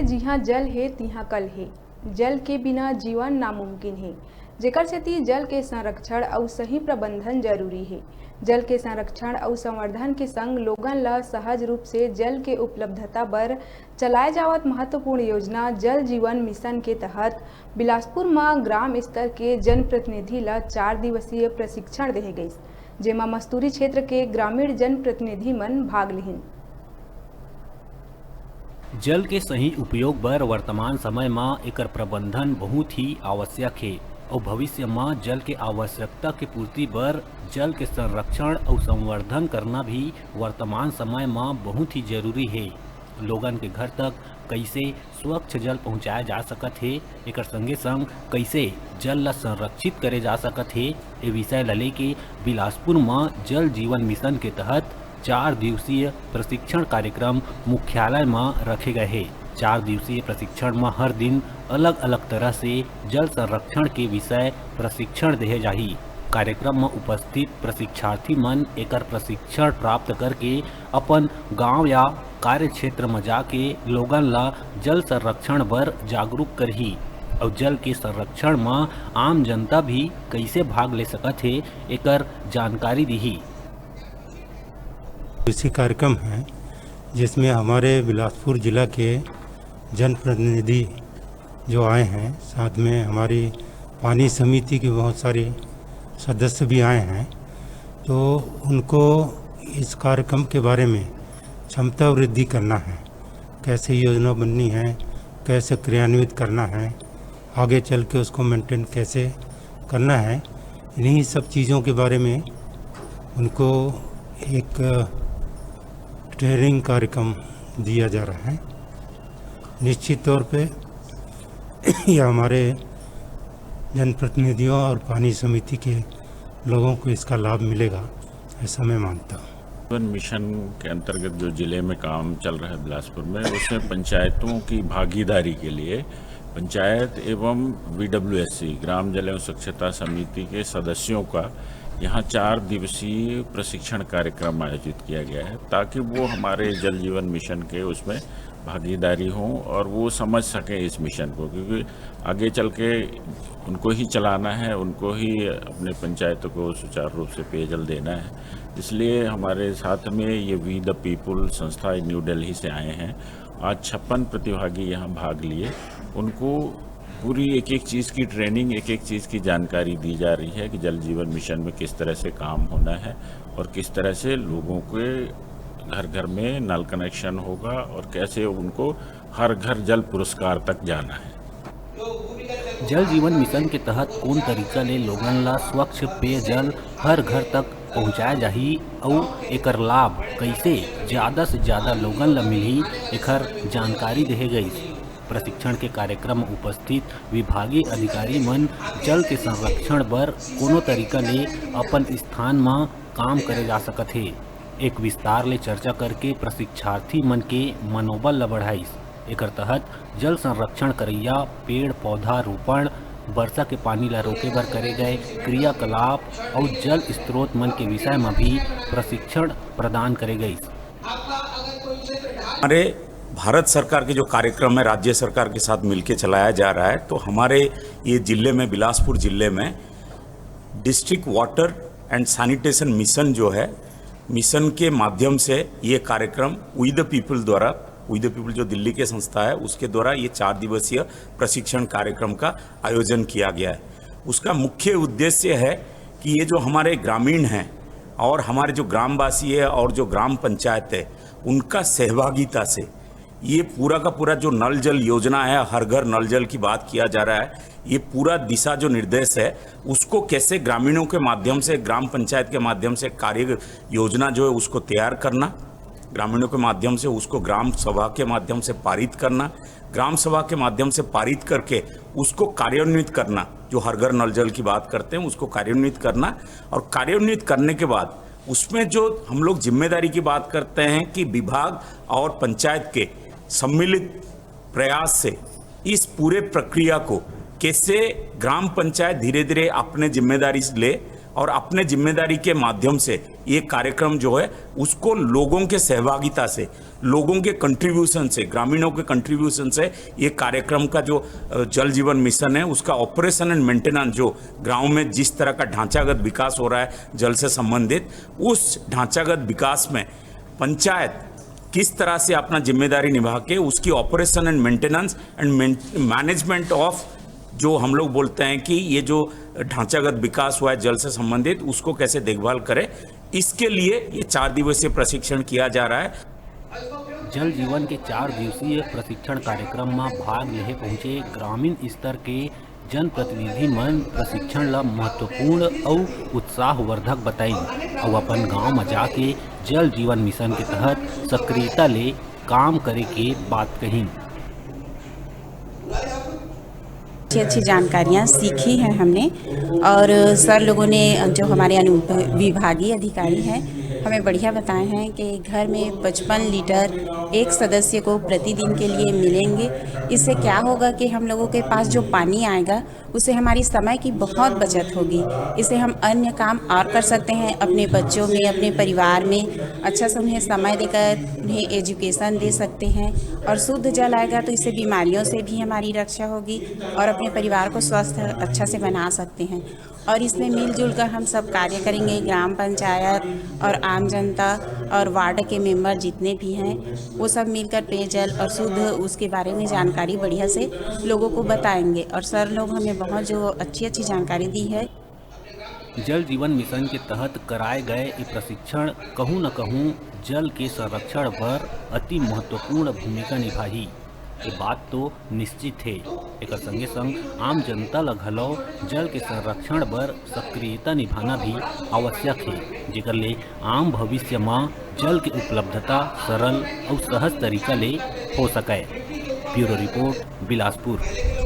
जिहाँ जल है तिहाँ कल है। जल के बिना जीवन नामुमकिन है। जेकर सेती जल के संरक्षण और सही प्रबंधन जरूरी है। जल के संरक्षण और संवर्धन के संग लोगन ला सहज रूप से जल के उपलब्धता बर चलाए जावत महत्वपूर्ण योजना जल जीवन मिशन के तहत बिलासपुर में ग्राम स्तर के जनप्रतिनिधि ला 4 दिवसीय प्रशिक्षण देहे गइस, जेमा मस्तूरी क्षेत्र के ग्रामीण जनप्रतिनिधि मन भाग लिहिन। जल के सही उपयोग बर वर्तमान समय में एकर प्रबंधन बहुत ही आवश्यक है और भविष्य में जल के आवश्यकता के पूर्ति बर जल के संरक्षण और संवर्धन करना भी वर्तमान समय में बहुत ही जरूरी है। लोगन के घर तक कैसे स्वच्छ जल पहुंचाया जा सकत है, एकर संगे संग कैसे जल ला संरक्षित करे जा सकत है, ये विषय ला लेके बिलासपुर में जल जीवन मिशन के तहत 4 दिवसीय प्रशिक्षण कार्यक्रम मुख्यालय में रखे गए हैं। 4 दिवसीय प्रशिक्षण में हर दिन अलग अलग तरह से जल संरक्षण के विषय प्रशिक्षण दिए जाही। कार्यक्रम में उपस्थित प्रशिक्षार्थी मन एकर प्रशिक्षण प्राप्त करके अपन गांव या कार्य क्षेत्र में जाके लोगन ला जल संरक्षण बर जागरूक करही और जल के संरक्षण में आम जनता भी कैसे भाग ले सकत है, एकर जानकारी दीही। इसी कार्यक्रम है जिसमें हमारे बिलासपुर जिला के जनप्रतिनिधि जो आए हैं, साथ में हमारी पानी समिति के बहुत सारे सदस्य भी आए हैं, तो उनको इस कार्यक्रम के बारे में क्षमता वृद्धि करना है, कैसे योजना बननी है, कैसे क्रियान्वित करना है, आगे चल के उसको मेंटेन कैसे करना है, इन्हीं सब चीज़ों के बारे में उनको एक ट्रेनिंग कार्यक्रम दिया जा रहा है। निश्चित तौर पे यह हमारे जनप्रतिनिधियों और पानी समिति के लोगों को इसका लाभ मिलेगा, ऐसा मैं मानता हूँ। जीवन मिशन के अंतर्गत जो जिले में काम चल रहा है बिलासपुर में, उसमें पंचायतों की भागीदारी के लिए पंचायत एवं VWSC ग्राम जल एवं स्वच्छता समिति के सदस्यों का यहाँ 4 दिवसीय प्रशिक्षण कार्यक्रम आयोजित किया गया है, ताकि वो हमारे जल जीवन मिशन के उसमें भागीदारी हो और वो समझ सकें इस मिशन को, क्योंकि आगे चल के उनको ही चलाना है, उनको ही अपने पंचायतों को सुचारू रूप से पेयजल देना है। इसलिए हमारे साथ में ये वी द पीपुल संस्था न्यू दिल्ली से आए हैं। आज 56 प्रतिभागी यहाँ भाग लिए। उनको पूरी एक एक चीज़ की ट्रेनिंग, एक एक चीज़ की जानकारी दी जा रही है कि जल जीवन मिशन में किस तरह से काम होना है और किस तरह से लोगों के घर घर में नल कनेक्शन होगा और कैसे उनको हर घर जल पुरस्कार तक जाना है। जल जीवन मिशन के तहत कौन तरीका ले लोगन ला स्वच्छ पेयजल हर घर तक पहुँचाया जाही और एकर लाभ कैसे ज़्यादा से ज़्यादा लोगन ला मिलही, एकर जानकारी देहे गई। प्रशिक्षण के कार्यक्रम में उपस्थित विभागीय अधिकारी मन जल के संरक्षण बर कोनो तरीका ले अपन स्थान में काम करे जा सकत है। एक विस्तार ले चर्चा करके प्रशिक्षार्थी मन के मनोबल ला बढ़ाइस। एकर तहत जल संरक्षण करैया पेड़ पौधा रोपण, वर्षा के पानी ला रोके बर करे गए क्रियाकलाप और जल स्रोत मन के विषय में भी प्रशिक्षण प्रदान करे गई। हमारे भारत सरकार के जो कार्यक्रम है राज्य सरकार के साथ मिलकर चलाया जा रहा है, तो हमारे ये जिले में बिलासपुर जिले में district water and sanitation mission जो है, मिशन के माध्यम से ये कार्यक्रम वी द पीपल द्वारा, वी द पीपल जो दिल्ली के संस्था है उसके द्वारा ये 4 दिवसीय प्रशिक्षण कार्यक्रम का आयोजन किया गया है। उसका मुख्य उद्देश्य है कि ये जो हमारे ग्रामीण हैं और हमारे जो ग्रामवासी है और जो ग्राम पंचायत है, उनका सहभागिता से ये पूरा का पूरा जो नल जल योजना है, हर घर नल जल की बात किया जा रहा है, ये पूरा दिशा जो निर्देश है उसको कैसे ग्रामीणों के माध्यम से, ग्राम पंचायत के माध्यम से कार्य योजना जो है उसको तैयार करना, ग्रामीणों के माध्यम से उसको ग्राम सभा के माध्यम से पारित करना, ग्राम सभा के माध्यम से पारित करके उसको कार्यान्वित करना, जो हर घर नल जल की बात करते हैं उसको कार्यान्वित करना, और कार्यान्वित करने के बाद उसमें जो हम लोग जिम्मेदारी की बात करते हैं कि विभाग और पंचायत के सम्मिलित प्रयास से इस पूरे प्रक्रिया को कैसे ग्राम पंचायत धीरे धीरे अपने जिम्मेदारी ले और अपने जिम्मेदारी के माध्यम से ये कार्यक्रम जो है उसको लोगों के सहभागिता से, लोगों के कंट्रीब्यूशन से, ग्रामीणों के कंट्रीब्यूशन से ये कार्यक्रम का जो जल जीवन मिशन है उसका ऑपरेशन एंड मेंटेनेंस, जो गांव में जिस तरह का ढांचागत विकास हो रहा है जल से संबंधित, उस ढांचागत विकास में पंचायत किस तरह से अपना जिम्मेदारी निभा के उसकी operation and maintenance and management of, जो हम लोग बोलते हैं कि ये जो ढांचागत विकास हुआ है जल से संबंधित, उसको कैसे देखभाल करे, इसके लिए ये 4 दिवसीय प्रशिक्षण किया जा रहा है। जल जीवन के 4 दिवसीय प्रशिक्षण कार्यक्रम में भाग लेहे पहुंचे ग्रामीण स्तर के जनप्रतिनिधि मन प्रशिक्षण ला महत्वपूर्ण और उत्साहवर्धक बताई और अपन गांव में जाके जल जीवन मिशन के तहत सक्रियता ले काम करे के बात कही। अच्छी जानकारियाँ सीखी हैं हमने, और सर लोगों ने जो हमारे विभागीय अधिकारी हैं हमें बढ़िया बताए हैं कि घर में 55 लीटर एक सदस्य को प्रतिदिन के लिए मिलेंगे। इससे क्या होगा कि हम लोगों के पास जो पानी आएगा उससे हमारी समय की बहुत बचत होगी। इससे हम अन्य काम और कर सकते हैं, अपने बच्चों में, अपने परिवार में अच्छा से उन्हें समय देकर उन्हें एजुकेशन दे सकते हैं। और शुद्ध जल आएगा तो इससे बीमारियों से भी हमारी रक्षा होगी और अपने परिवार को स्वस्थ अच्छा से बना सकते हैं। और इसमें मिलजुल कर हम सब कार्य करेंगे, ग्राम पंचायत और आम जनता और वार्ड के मेंबर जितने भी हैं वो सब मिलकर पेयजल और शुद्ध उसके बारे में जानकारी बढ़िया से लोगों को बताएंगे। और सर लोग हमें बहुत जो अच्छी जानकारी दी है। जल जीवन मिशन के तहत कराए गए ये प्रशिक्षण कहूँ न कहूँ जल के संरक्षण पर अति महत्वपूर्ण भूमिका निभाही, ये बात तो निश्चित है। एक संगे संग आम जनता ल घलो जल के संरक्षण बर सक्रियता निभाना भी आवश्यक है, जेकर ले आम भविष्य में जल के उपलब्धता सरल और सहज तरीका ले हो सके। Bureau report, Bilaspur.